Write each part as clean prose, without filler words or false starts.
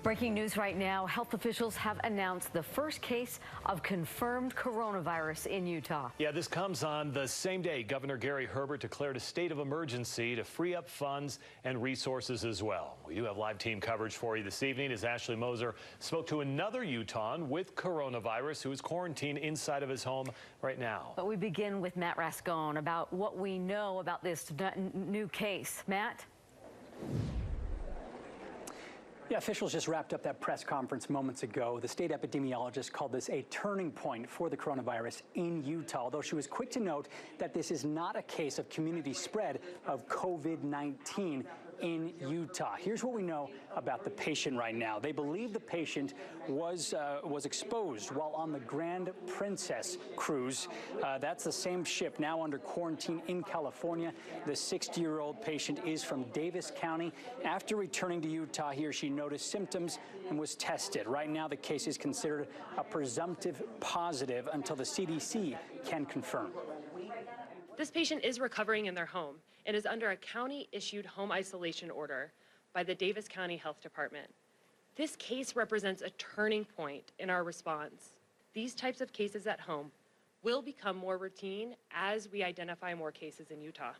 Breaking news right now. Health officials have announced the first case of confirmed coronavirus in Utah. Yeah, this comes on the same day Governor Gary Herbert declared a state of emergency to free up funds and resources as well. We do have live team coverage for you this evening as Ashley Moser spoke to another Utahn with coronavirus who is quarantined inside of his home right now. But we begin with Matt Rascone about what we know about this new case. Matt? Yeah, officials just wrapped up that press conference moments ago. The state epidemiologist called this a turning point for the coronavirus in Utah, although she was quick to note that this is not a case of community spread of COVID-19 in Utah. Here's what we know about the patient right now. They believe the patient was exposed while on the Grand Princess cruise. That's the same ship now under quarantine in California. The 60-year-old patient is from Davis County. After returning to Utah, he or she noticed symptoms and was tested. Right now, the case is considered a presumptive positive until the CDC can confirm. This patient is recovering in their home and is under a county-issued home isolation order by the Davis County Health Department. This case represents a turning point in our response. These types of cases at home will become more routine as we identify more cases in Utah.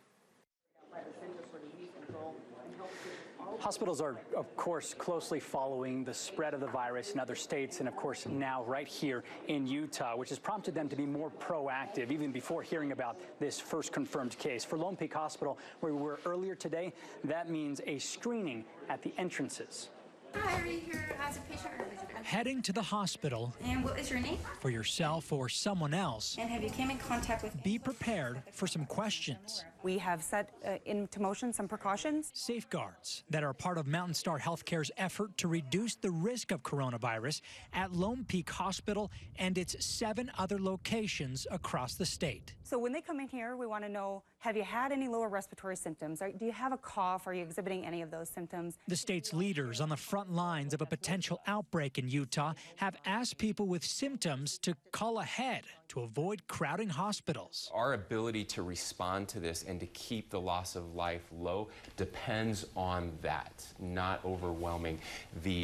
Hospitals are, of course, closely following the spread of the virus in other states and, of course, now right here in Utah, which has prompted them to be more proactive even before hearing about this first confirmed case. For Lone Peak Hospital, where we were earlier today, that means a screening at the entrances. Hi, are you here as a patient or visitor? Heading to the hospital. And what is your name? For yourself or someone else. And have you came in contact with? Be prepared for some questions. We have set into motion some precautions. Safeguards that are part of Mountain Star Healthcare's effort to reduce the risk of coronavirus at Lone Peak Hospital and its 7 other locations across the state. So when they come in here, we want to know, have you had any lower respiratory symptoms? Do you have a cough? Are you exhibiting any of those symptoms? The state's leaders on the front lines of a potential outbreak in Utah have asked people with symptoms to call ahead to avoid crowding hospitals. Our ability to respond to this and to keep the loss of life low depends on that, not overwhelming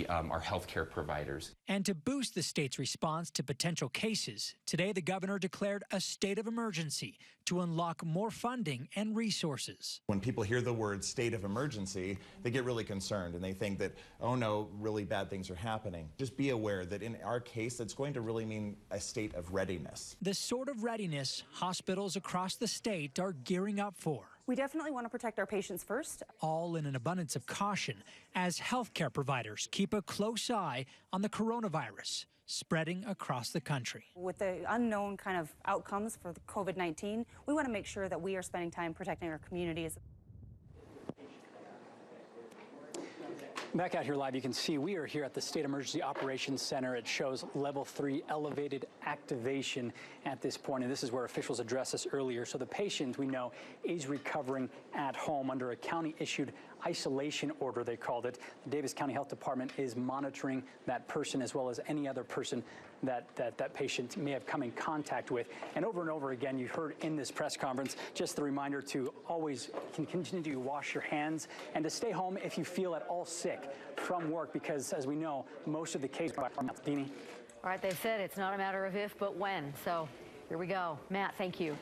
our healthcare providers. And to boost the state's response to potential cases, today the governor declared a state of emergency to unlock more funding and resources. When people hear the word state of emergency, they get really concerned and they think that, oh no, really bad things are happening. Just be aware that in our case, that's going to really mean a state of readiness. The sort of readiness hospitals across the state are gearing up for. We definitely want to protect our patients first. All in an abundance of caution as healthcare providers keep a close eye on the coronavirus spreading across the country. With the unknown kind of outcomes for the COVID-19, we want to make sure that we are spending time protecting our communities. Back out here live, you can see we are here at the State Emergency Operations Center. It shows level 3 elevated activation at this point, and this is where officials addressed us earlier. So the patient, we know, is recovering at home under a county-issued isolation order, they called it. The Davis County Health Department is monitoring that person as well as any other person that patient may have come in contact with. And over again, you heard in this press conference, just the reminder to always continue to wash your hands and to stay home if you feel at all sick from work, because as we know, most of the cases are Deanie. All right, they said it's not a matter of if, but when. So here we go. Matt, thank you.